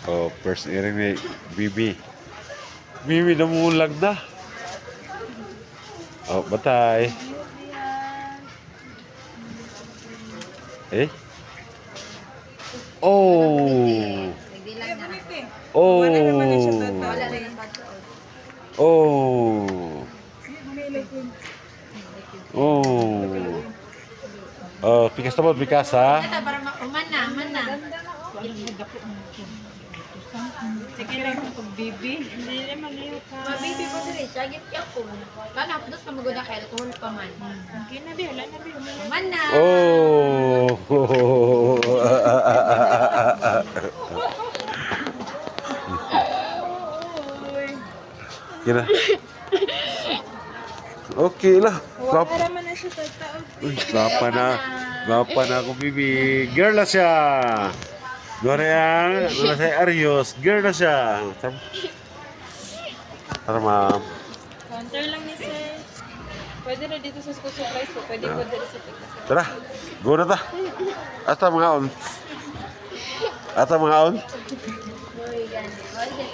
Oh, first earring ni Bibi. Bibi namulag na. Oh, batay. Eh? Oh! Nagbilang na ako. Oh! Wala naman na siya tata. Wala na yung pagsuot. Oh! Oh! Pikas na mo, pikas ha? Ito, para uman na, uman na. Sige lang kung bibi. Hindi naman yun ka. Mabibi po sila, sagit ka po. Kana, dos ka magod ka, alcohol pa man. Okay na di, wala na di. Uman na. Oh! Kira. Okay lah. Wala naman na siya tata. Uy, gapa na ako, Bibi. Girl na siya. Doon yan. Doon sa Arios. Girl na siya. Tara, ma'am. Counter lang ni sir. Pwede na dito sa school supplies po. Pwede po dito sa tikas. Tara. Go na ta. Ata mga on. Ata mga on. Uy, gani. Uy, gani.